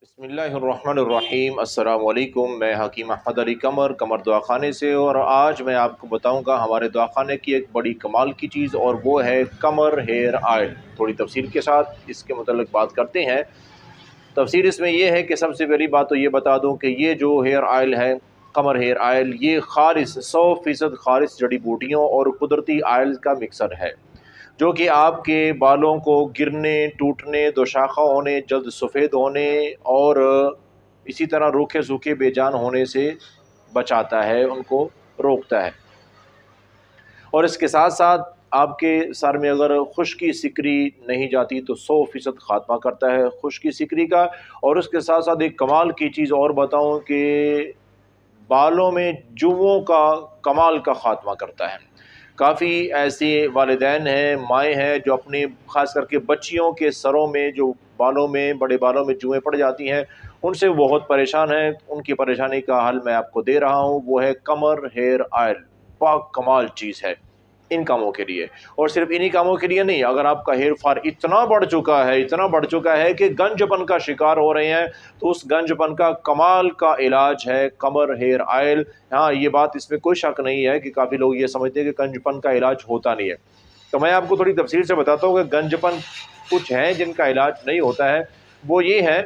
بسم اللہ الرحمن الرحیم۔ السلام علیکم، میں حکیم احمد علی قمر دعا خانے سے، اور آج میں آپ کو بتاؤں گا ہمارے دعا خانے کی ایک بڑی کمال کی چیز، اور وہ ہے قمر ہیئر آئل۔ تھوڑی تفصیل کے ساتھ اس کے متعلق بات کرتے ہیں۔ تفصیل اس میں یہ ہے کہ سب سے پہلی بات تو یہ بتا دوں کہ یہ جو ہیئر آئل ہے، قمر ہیئر آئل، یہ خالص 100% خالص جڑی بوٹیوں اور قدرتی آئل کا مکسر ہے، جو کہ آپ کے بالوں کو گرنے، ٹوٹنے، دوشاخہ ہونے، جلد سفید ہونے اور اسی طرح روکھے سوکھے بے جان ہونے سے بچاتا ہے، ان کو روکتا ہے۔ اور اس کے ساتھ ساتھ آپ کے سر میں اگر خشکی سکری نہیں جاتی تو 100% خاتمہ کرتا ہے خشکی سکری کا۔ اور اس کے ساتھ ساتھ ایک کمال کی چیز اور بتاؤں کہ بالوں میں جوؤں کا کمال کا خاتمہ کرتا ہے۔ کافی ایسے والدین ہیں، مائیں ہیں، جو اپنی خاص کر کے بچیوں کے سروں میں جو بالوں میں، بڑے بالوں میں جوئیں پڑ جاتی ہیں، ان سے بہت پریشان ہیں۔ ان کی پریشانی کا حل میں آپ کو دے رہا ہوں، وہ ہے قمر ہیئر آئل۔ پاک کمال چیز ہے ان کاموں کے لیے، اور صرف انہی کاموں کے لیے نہیں۔ اگر آپ کا ہیئر فال اتنا بڑھ چکا ہے کہ گنج پن کا شکار ہو رہے ہیں، تو اس گنج پن کا کمال کا علاج ہے قمر ہیئر آئل۔ ہاں، یہ بات اس میں کوئی شک نہیں ہے کہ کافی لوگ یہ سمجھتے ہیں کہ گنج پن کا علاج ہوتا نہیں ہے، تو میں آپ کو تھوڑی تفصیل سے بتاتا ہوں کہ گنج پن کچھ ہیں جن کا علاج نہیں ہوتا ہے۔ وہ یہ ہے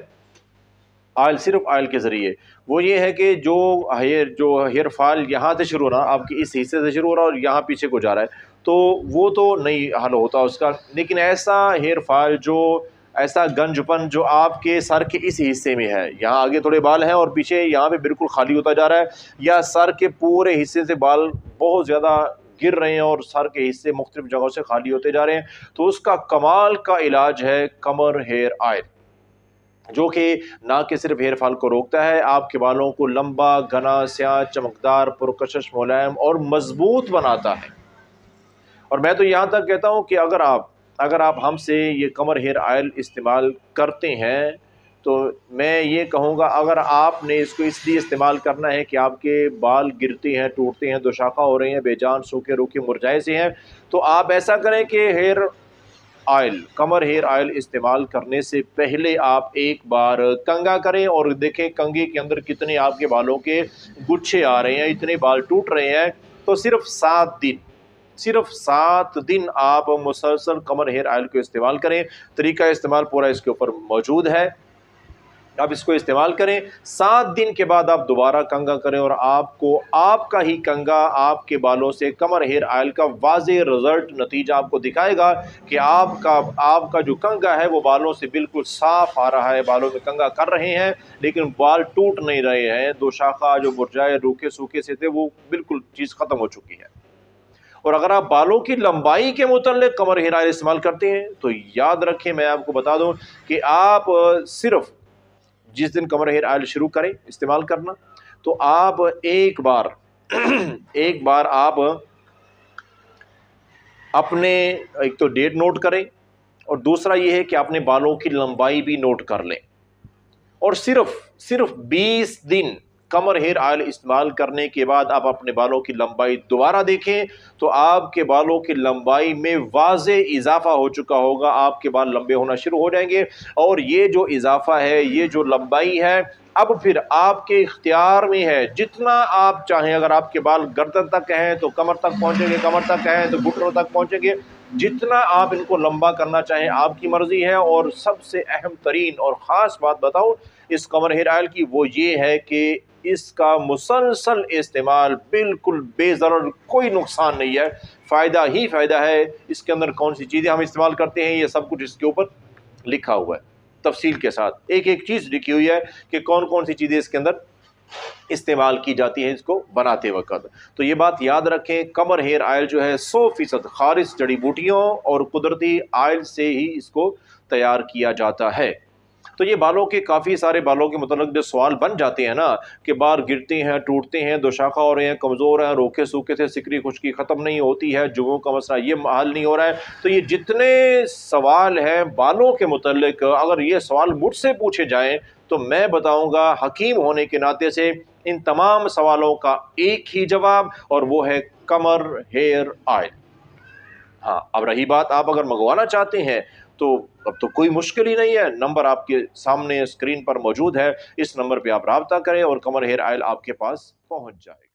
آئل، صرف آئل کے ذریعے۔ وہ یہ ہے کہ جو ہیئر فال یہاں سے شروع ہو رہا، آپ کے اس حصے سے شروع ہو رہا اور یہاں پیچھے کو جا رہا ہے، تو وہ تو نہیں حل ہوتا اس کا، لیکن ایسا ہیئر فال، ایسا گنج پن جو آپ کے سر کے اس حصے میں ہے، یہاں آگے تھوڑے بال ہیں اور پیچھے یہاں پہ بالکل خالی ہوتا جا رہا ہے، یا سر کے پورے حصے سے بال بہت زیادہ گر رہے ہیں اور سر کے حصے مختلف جگہوں سے خالی ہوتے جا رہے ہیں، تو اس کا کمال کا علاج ہے قمر ہیئر آئل، جو کہ نہ کہ صرف ہیئر فال کو روکتا ہے، آپ کے بالوں کو لمبا، گھنا، سیاہ، چمکدار، پرکشش، ملائم اور مضبوط بناتا ہے۔ اور میں تو یہاں تک کہتا ہوں کہ اگر آپ ہم سے یہ قمر ہیئر آئل استعمال کرتے ہیں، تو میں یہ کہوں گا، اگر آپ نے اس کو اس لیے استعمال کرنا ہے کہ آپ کے بال گرتے ہیں، ٹوٹتے ہیں، دوشاخہ ہو رہے ہیں، بے جان، سوکھے روکھے مرجھائے سے ہیں، تو آپ ایسا کریں کہ قمر ہیئر آئل استعمال کرنے سے پہلے آپ ایک بار کنگا کریں اور دیکھیں کنگے کے اندر کتنے آپ کے بالوں کے گچھے آ رہے ہیں، اتنے بال ٹوٹ رہے ہیں۔ تو صرف 7 دن آپ مسلسل قمر ہیئر آئل کو استعمال کریں۔ طریقہ استعمال پورا اس کے اوپر موجود ہے، آپ اس کو استعمال کریں۔ 7 دن کے بعد آپ دوبارہ کنگا کریں، اور آپ کا ہی کنگا آپ کے بالوں سے قمر ہیئر آئل کا واضح رزلٹ، نتیجہ آپ کو دکھائے گا کہ آپ کا جو کنگا ہے وہ بالوں سے بالکل صاف آ رہا ہے، بالوں میں کنگا کر رہے ہیں لیکن بال ٹوٹ نہیں رہے ہیں، دوشاخہ جو مرجھائے روکھے سوکھے سے تھے وہ بالکل چیز ختم ہو چکی ہے۔ اور اگر آپ بالوں کی لمبائی کے متعلق قمر ہیئر آئل استعمال کرتے ہیں، تو یاد رکھیں، میں آپ کو بتا دوں کہ آپ صرف جس دن قمر ہیئر آئل شروع کریں استعمال کرنا، تو آپ ایک بار آپ اپنے ایک تو ڈیٹ نوٹ کریں، اور دوسرا یہ ہے کہ اپنے بالوں کی لمبائی بھی نوٹ کر لیں، اور صرف 20 دن قمر ہیئر آئل استعمال کرنے کے بعد آپ اپنے بالوں کی لمبائی دوبارہ دیکھیں، تو آپ کے بالوں کی لمبائی میں واضح اضافہ ہو چکا ہوگا، آپ کے بال لمبے ہونا شروع ہو جائیں گے۔ اور یہ جو اضافہ ہے، یہ جو لمبائی ہے، اب پھر آپ کے اختیار میں ہے، جتنا آپ چاہیں۔ اگر آپ کے بال گردن تک ہیں تو کمر تک پہنچیں گے، کمر تک ہیں تو گھٹنوں تک پہنچیں گے، جتنا آپ ان کو لمبا کرنا چاہیں آپ کی مرضی ہے۔ اور سب سے اہم ترین اور خاص بات بتاؤں اس قمر ہیئر آئل کی، وہ یہ ہے کہ اس کا مسلسل استعمال بالکل بے ضرر، کوئی نقصان نہیں ہے، فائدہ ہی فائدہ ہے۔ اس کے اندر کون سی چیزیں ہم استعمال کرتے ہیں، یہ سب کچھ اس کے اوپر لکھا ہوا ہے تفصیل کے ساتھ، ایک چیز لکھی ہوئی ہے کہ کون سی چیزیں اس کے اندر استعمال کی جاتی ہیں اس کو بناتے وقت۔ تو یہ بات یاد رکھیں، قمر ہیئر آئل جو ہے 100% خالص جڑی بوٹیوں اور قدرتی آئل سے ہی اس کو تیار کیا جاتا ہے۔ تو یہ کافی سارے بالوں کے متعلق جو سوال بن جاتے ہیں نا، کہ بال گرتے ہیں، ٹوٹتے ہیں، دوشاخہ ہو رہے ہیں، کمزور ہیں، روکھے سوکھے سے سکری خشکی ختم نہیں ہوتی ہے، جوؤں کا مسئلہ یہ حل نہیں ہو رہا ہے، تو یہ جتنے سوال ہیں بالوں کے متعلق، اگر یہ سوال مجھ سے پوچھے جائیں تو میں بتاؤں گا حکیم ہونے کے ناطے سے ان تمام سوالوں کا ایک ہی جواب، اور وہ ہے قمر ہیئر آئل۔ ہاں، اب رہی بات آپ اگر منگوانا چاہتے ہیں اب تو کوئی مشکل ہی نہیں ہے، نمبر آپ کے سامنے اسکرین پر موجود ہے، اس نمبر پہ آپ رابطہ کریں اور قمر ہیئر آئل آپ کے پاس پہنچ جائے گا۔